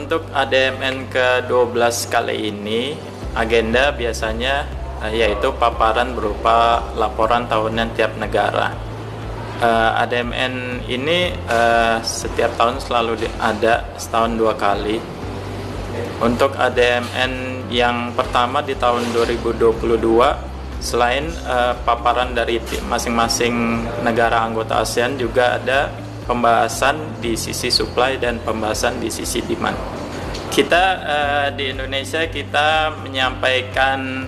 Untuk ADMN ke-12 kali ini, agenda biasanya yaitu paparan berupa laporan tahunan tiap negara. ADMN ini setiap tahun selalu ada, setahun 2 kali. Untuk ADMN yang pertama di tahun 2022, selain paparan dari masing-masing negara anggota ASEAN, juga ada pembahasan di sisi supply dan pembahasan di sisi demand. Kita di Indonesia kita menyampaikan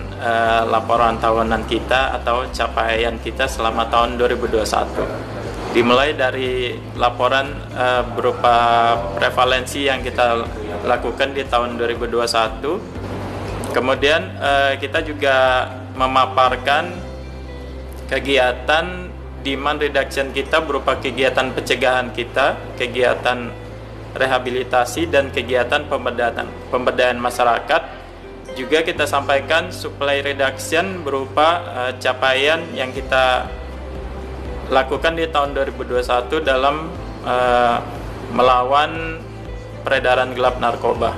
laporan tahunan kita atau capaian kita selama tahun 2021. Dimulai dari laporan berupa prevalensi yang kita lakukan di tahun 2021. Kemudian kita juga memaparkan kegiatan demand reduction kita berupa kegiatan pencegahan kita, kegiatan rehabilitasi, dan kegiatan pemberdayaan masyarakat. Juga kita sampaikan supply reduction berupa capaian yang kita lakukan di tahun 2021 dalam melawan peredaran gelap narkoba.